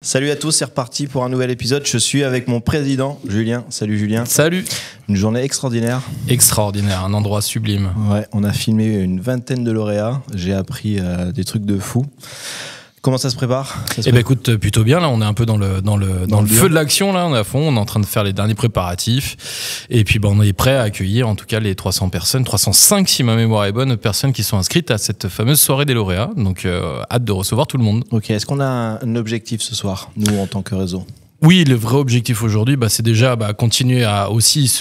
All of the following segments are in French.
Salut à tous, c'est reparti pour un nouvel épisode. Je suis avec mon président, Julien. Salut Julien. Salut. Une journée extraordinaire. Extraordinaire, un endroit sublime. Ouais, on a filmé une vingtaine de lauréats. J'ai appris des trucs de fou. Comment ça se prépare? Eh ben écoute, plutôt bien. Là, on est un peu dans le feu de l'action. Là, on est à fond. On est en train de faire les derniers préparatifs. Et puis, on est prêt à accueillir, en tout cas, les 300 personnes, 305 si ma mémoire est bonne, personnes qui sont inscrites à cette fameuse soirée des lauréats. Donc, hâte de recevoir tout le monde. Ok. Est-ce qu'on a un objectif ce soir, nous, en tant que réseau? Oui, le vrai objectif aujourd'hui, c'est déjà continuer à aussi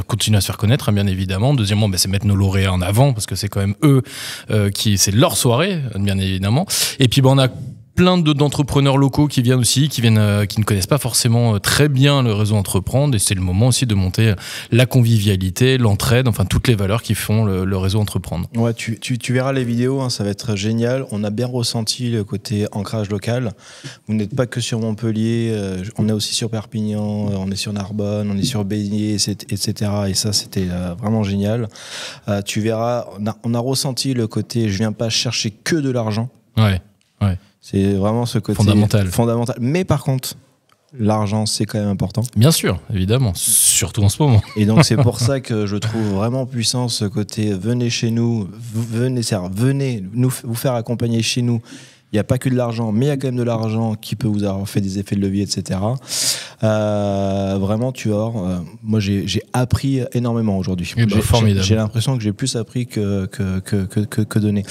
continuer à se faire connaître, hein, bien évidemment. Deuxièmement, c'est mettre nos lauréats en avant parce que c'est quand même eux c'est leur soirée, bien évidemment. Et puis on a plein d'entrepreneurs locaux qui viennent aussi, qui ne connaissent pas forcément très bien le réseau Entreprendre, et c'est le moment aussi de monter la convivialité, l'entraide, enfin toutes les valeurs qui font le réseau Entreprendre. Ouais, tu verras les vidéos, hein, ça va être génial. On a bien ressenti le côté ancrage local. Vous n'êtes pas que sur Montpellier, on est aussi sur Perpignan, on est sur Narbonne, on est sur Béziers, etc. Et ça, c'était vraiment génial. Tu verras, on a ressenti le côté je viens pas chercher que de l'argent. Ouais. C'est vraiment ce côté fondamental. Mais par contre, l'argent, c'est quand même important. Bien sûr, évidemment, surtout en ce moment. Et donc, c'est pour ça que je trouve vraiment puissant ce côté venez chez nous, venez vous faire accompagner chez nous. Il n'y a pas que de l'argent, mais il y a quand même de l'argent qui peut vous avoir fait des effets de levier, etc. Vraiment, tu vois, moi, j'ai appris énormément aujourd'hui. Formidable. J'ai l'impression que j'ai plus appris que donné.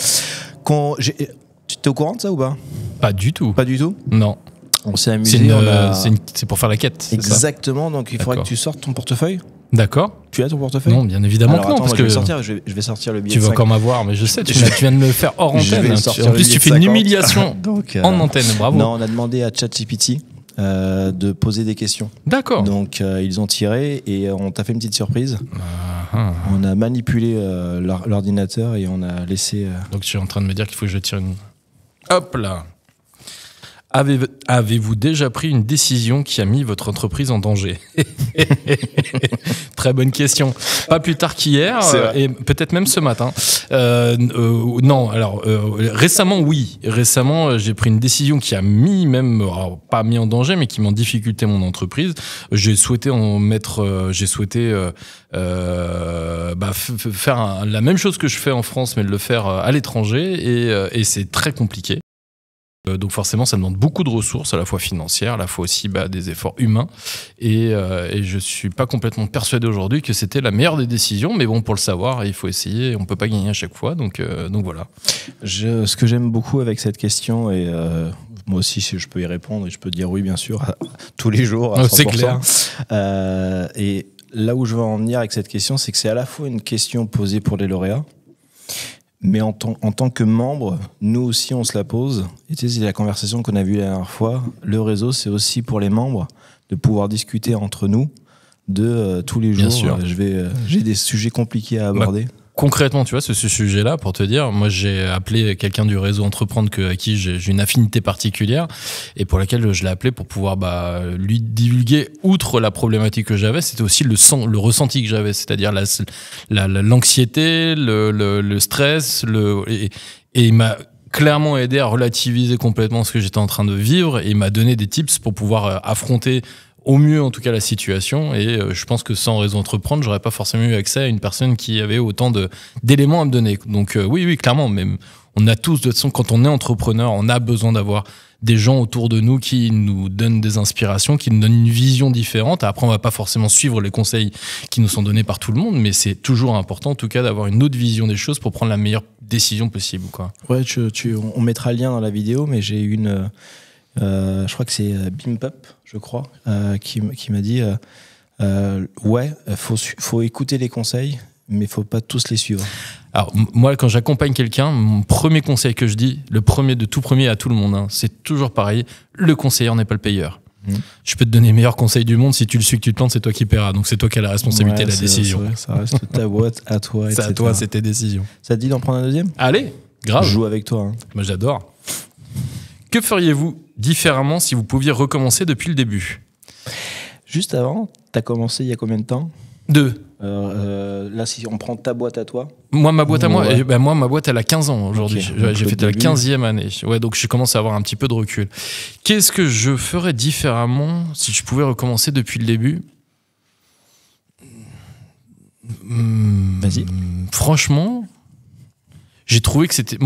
Tu es au courant de ça ou pas? Pas du tout. Pas du tout? Non. On s'est amusé. C'est pour faire la quête. Exactement, donc il faudrait que tu sortes ton portefeuille. D'accord. Tu as ton portefeuille? Non, bien évidemment. Alors, que non. Attends, parce que je vais sortir le billet. Tu vas encore m'avoir, mais je sais, tu viens de me le faire hors antenne. En plus, tu fais une humiliation en antenne, bravo. Non, on a demandé à ChatGPT de poser des questions. D'accord. Donc, ils ont tiré et on t'a fait une petite surprise. On a manipulé l'ordinateur et on a laissé... Donc, je suis en train de me dire qu'il faut que je tire une... Hop là. Avez-vous déjà pris une décision qui a mis votre entreprise en danger? Très bonne question. Pas plus tard qu'hier, et peut-être même ce matin. Non, alors récemment, oui. Récemment, j'ai pris une décision qui a mis même, pas mis en danger, mais qui met en difficulté mon entreprise. J'ai souhaité faire la même chose que je fais en France, mais de le faire à l'étranger, et c'est très compliqué. Donc forcément, ça demande beaucoup de ressources, à la fois financières, à la fois aussi des efforts humains. Et je ne suis pas complètement persuadé aujourd'hui que c'était la meilleure des décisions. Mais bon, pour le savoir, il faut essayer. On ne peut pas gagner à chaque fois. Donc voilà. Ce que j'aime beaucoup avec cette question, et moi aussi, si je peux y répondre, et je peux dire oui, bien sûr, tous les jours, à 100%. C'est clair. Et là où je veux en venir avec cette question, c'est que c'est à la fois une question posée pour les lauréats, mais en tant que membre, nous aussi, on se la pose. Et tu sais, c'est la conversation qu'on a vue la dernière fois. Le réseau, c'est aussi pour les membres de pouvoir discuter entre nous de tous les jours. Bien sûr. J'ai des sujets compliqués à aborder. Concrètement, tu vois, ce sujet-là, pour te dire, moi j'ai appelé quelqu'un du réseau Entreprendre à qui j'ai une affinité particulière et pour laquelle je l'ai appelé pour pouvoir lui divulguer, outre la problématique que j'avais, c'était aussi le ressenti que j'avais, c'est-à-dire l'anxiété, le stress, et il m'a clairement aidé à relativiser complètement ce que j'étais en train de vivre et il m'a donné des tips pour pouvoir affronter au mieux en tout cas la situation, et je pense que sans Réseau Entreprendre, j'aurais pas forcément eu accès à une personne qui avait autant d'éléments à me donner. Donc oui, clairement, même on a tous, de toute façon, quand on est entrepreneur, on a besoin d'avoir des gens autour de nous qui nous donnent des inspirations, qui nous donnent une vision différente. Après, on va pas forcément suivre les conseils qui nous sont donnés par tout le monde, mais c'est toujours important en tout cas d'avoir une autre vision des choses pour prendre la meilleure décision possible, quoi. Ouais, on mettra le lien dans la vidéo, mais j'ai eu je crois que c'est Bimpop, je crois, qui m'a dit faut écouter les conseils, mais faut pas tous les suivre. Alors moi, quand j'accompagne quelqu'un, mon premier conseil que je dis, le tout premier à tout le monde, c'est toujours pareil, le conseiller n'est pas le payeur. Je peux te donner les meilleurs conseils du monde, si tu le suis, que tu te plantes, c'est toi qui paieras. Donc c'est toi qui as la responsabilité de la décision. Vrai, ça reste ta boîte à toi. C'est à toi, c'est tes décisions. Ça te dit d'en prendre un deuxième? Allez, grave. Je joue avec toi. Moi j'adore. Que feriez-vous différemment si vous pouviez recommencer depuis le début? Juste avant, t'as commencé il y a combien de temps? Deux. Là, si on prend ta boîte à toi. Moi, ma boîte à moi, Ouais. moi, ma boîte, elle a 15 ans aujourd'hui. Ok. J'ai Donc, fait la le début. 15e année. Ouais, donc je commence à avoir un petit peu de recul. Qu'est-ce que je ferais différemment si je pouvais recommencer depuis le début? Vas-y. Franchement, j'ai trouvé que c'était...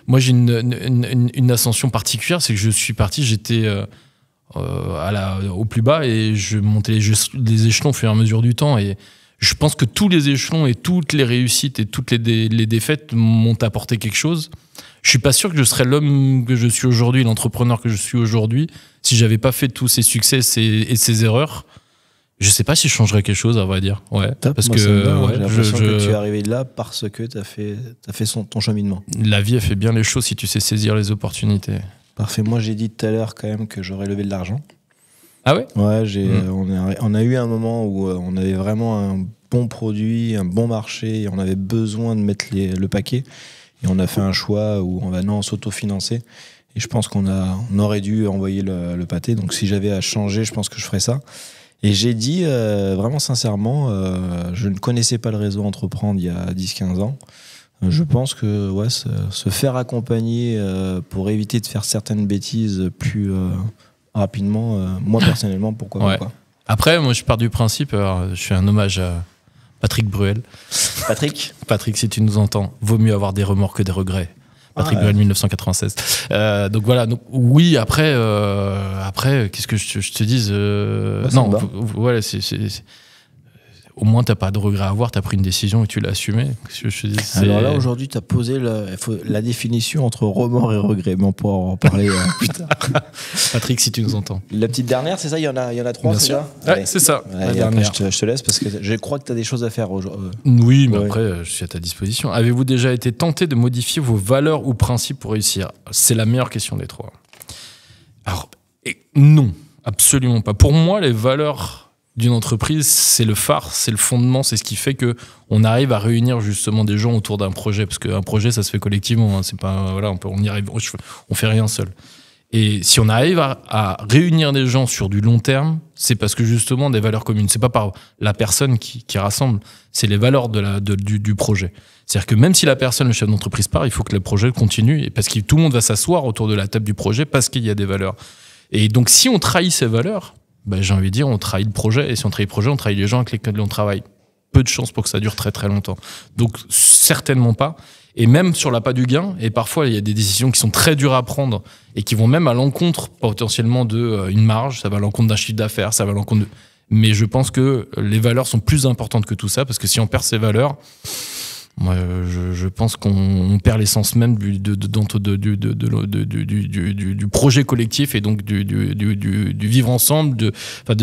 Moi j'ai une ascension particulière, c'est que je suis parti, j'étais au plus bas et je montais les échelons au fur et à mesure du temps. Et je pense que tous les échelons et toutes les réussites et toutes les défaites m'ont apporté quelque chose. Je suis pas sûr que je serais l'homme que je suis aujourd'hui, l'entrepreneur que je suis aujourd'hui, si j'avais pas fait tous ces succès et ces erreurs. Je sais pas si je changerais quelque chose, à vrai dire. Ouais. Top. Parce Moi, que ça me va, hein. ouais, J'ai l'impression que tu es arrivé là parce que tu as fait ton cheminement. la vie, elle fait bien les choses si tu sais saisir les opportunités. Parfait. Moi, j'ai dit tout à l'heure quand même que j'aurais levé de l'argent. Ah ouais? Ouais, on a eu un moment où on avait vraiment un bon produit, un bon marché, et on avait besoin de mettre le paquet. Et on a fait un choix où on va s'autofinancer. Et je pense on aurait dû envoyer le pâté. Donc si j'avais à changer, je pense que je ferais ça. Et j'ai dit, vraiment sincèrement, je ne connaissais pas le réseau Entreprendre il y a 10-15 ans. Je pense que ouais, se faire accompagner pour éviter de faire certaines bêtises plus rapidement, moi personnellement, pourquoi Ouais. pas. Après, moi, je pars du principe, alors, je fais un hommage à Patrick Bruel. Patrick, Patrick, si tu nous entends, vaut mieux avoir des remords que des regrets. Patrick Bruel, 1996. Donc voilà, donc, oui, après, qu'est-ce que je te dise ça me va. ouais, au moins, t'as pas de regret à avoir, t'as pris une décision et tu l'as assumée. alors là, aujourd'hui, tu as posé la définition entre remords et regrets, mais on pourra en reparler plus tard. Patrick, si tu nous entends. La petite dernière, c'est ça? Il y en a trois, Bien c'est sûr. ça? Ouais, c'est ça. Ouais, la et après, dernière. je te laisse parce que je crois que tu as des choses à faire aujourd'hui. Oui, mais Ouais. après, je suis à ta disposition. Avez-vous déjà été tenté de modifier vos valeurs ou principes pour réussir? C'est la meilleure question des trois. Alors, non, absolument pas. Pour moi, les valeurs d'une entreprise, c'est le phare, c'est le fondement, c'est ce qui fait que on arrive à réunir justement des gens autour d'un projet, parce qu'un projet, ça se fait collectivement. Hein, c'est pas voilà, on y arrive, on fait rien seul. Et si on arrive à réunir des gens sur du long terme, c'est parce que justement des valeurs communes. C'est pas par la personne qui rassemble, c'est les valeurs du projet. C'est-à-dire que même si la personne, le chef d'entreprise part, il faut que le projet continue, et parce que tout le monde va s'asseoir autour de la table du projet parce qu'il y a des valeurs. Et donc si on trahit ces valeurs, ben, j'ai envie de dire, on trahit le projet. Et si on trahit le projet, on trahit les gens avec lesquels on travaille. Peu de chances pour que ça dure très très longtemps. Donc certainement pas. Et même sur l'appât du gain, et parfois il y a des décisions qui sont très dures à prendre et qui vont même à l'encontre potentiellement d'une marge, ça va à l'encontre d'un chiffre d'affaires, ça va à l'encontre de... Mais je pense que les valeurs sont plus importantes que tout ça, parce que si on perd ces valeurs, moi, je pense qu'on perd l'essence même du projet collectif et donc du vivre ensemble, de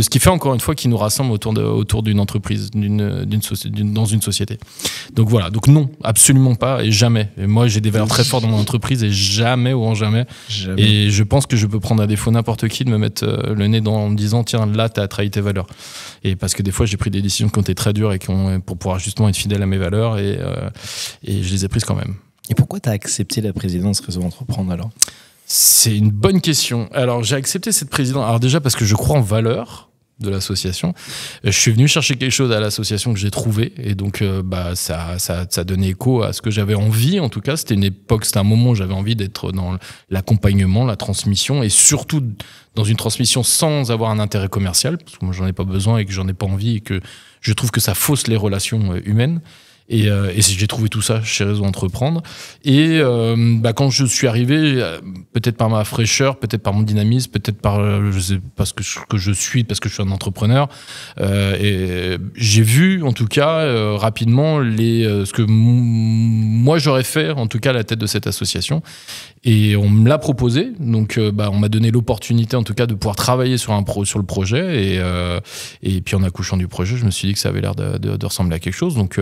ce qui fait encore une fois qui nous rassemble autour d'une entreprise, dans une société. Donc voilà, donc non, absolument pas et jamais. Et moi, j'ai des valeurs très fortes dans mon entreprise et jamais ou en jamais. Et je pense que je peux prendre à défaut n'importe qui de me mettre le nez en me disant tiens, là, t'as trahi tes valeurs. Et parce que des fois, j'ai pris des décisions qui ont été très dures et pour pouvoir justement être fidèle à mes valeurs et je les ai prises quand même. Et pourquoi tu as accepté la présidence Réseau Entreprendre alors? C'est une bonne question. Alors, j'ai accepté cette présidence. Alors déjà parce que je crois en valeur de l'association. Je suis venu chercher quelque chose à l'association que j'ai trouvé et donc ça donnait écho à ce que j'avais envie. En tout cas, c'était un moment où j'avais envie d'être dans l'accompagnement, la transmission et surtout dans une transmission sans avoir un intérêt commercial parce que moi j'en ai pas besoin et que j'en ai pas envie et que je trouve que ça fausse les relations humaines. Et j'ai trouvé tout ça chez Réseau Entreprendre. Et quand je suis arrivé, peut-être par ma fraîcheur, peut-être par mon dynamisme, peut-être par je sais parce que je suis un entrepreneur. Et j'ai vu en tout cas rapidement ce que moi j'aurais fait en tout cas à la tête de cette association. Et on me l'a proposé, donc on m'a donné l'opportunité en tout cas de pouvoir travailler sur le projet et puis en accouchant du projet, je me suis dit que ça avait l'air de ressembler à quelque chose. Donc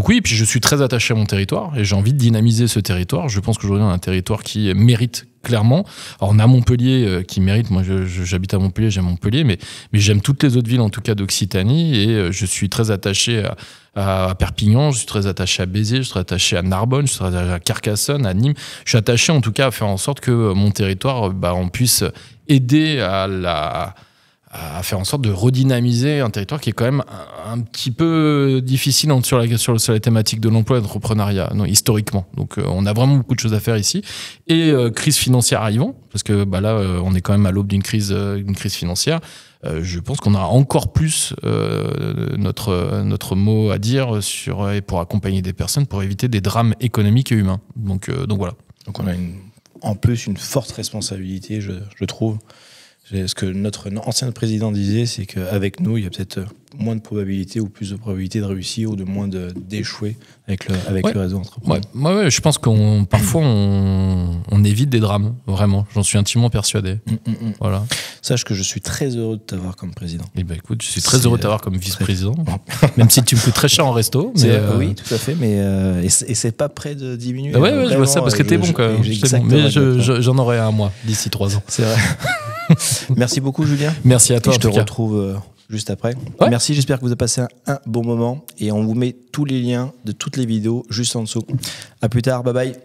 oui, puis je suis très attaché à mon territoire et j'ai envie de dynamiser ce territoire. Je pense qu'aujourd'hui on a un territoire qui mérite clairement. Alors on a Montpellier qui mérite, moi j'habite à Montpellier, j'aime Montpellier, mais j'aime toutes les autres villes en tout cas d'Occitanie et je suis très attaché à Perpignan, je suis très attaché à Béziers, je suis très attaché à Narbonne, je suis très attaché à Carcassonne, à Nîmes. Je suis attaché en tout cas à faire en sorte que mon territoire, on puisse aider à à faire en sorte de redynamiser un territoire qui est quand même un petit peu difficile sur la thématique de l'emploi et de l'entrepreneuriat, historiquement. Donc on a vraiment beaucoup de choses à faire ici. Et crise financière arrivant, parce que là, on est quand même à l'aube d'une crise financière. Je pense qu'on aura encore plus notre mot à dire et pour accompagner des personnes, pour éviter des drames économiques et humains. Donc voilà. Donc on a en plus une forte responsabilité, je trouve. Ce que notre ancien président disait, c'est qu'avec nous, il y a peut-être moins de probabilités ou plus de probabilités de réussir ou de moins d'échouer avec le réseau entrepreneur. Ouais, je pense parfois on évite des drames, vraiment. J'en suis intimement persuadé. Voilà. Sache que je suis très heureux de t'avoir comme président. Et écoute, je suis très heureux de t'avoir comme vice-président, même si tu me coûtes très cher en resto. Oui, tout à fait, mais et c'est pas près de diminuer. Ouais, je vois ça parce que t'es bon quand même. Mais j'en aurai un mois d'ici 3 ans. C'est vrai. Merci beaucoup, Julien. Merci à toi. Je te retrouve juste après. Ouais. Merci, j'espère que vous avez passé un bon moment et on vous met tous les liens de toutes les vidéos juste en dessous. À plus tard, bye bye.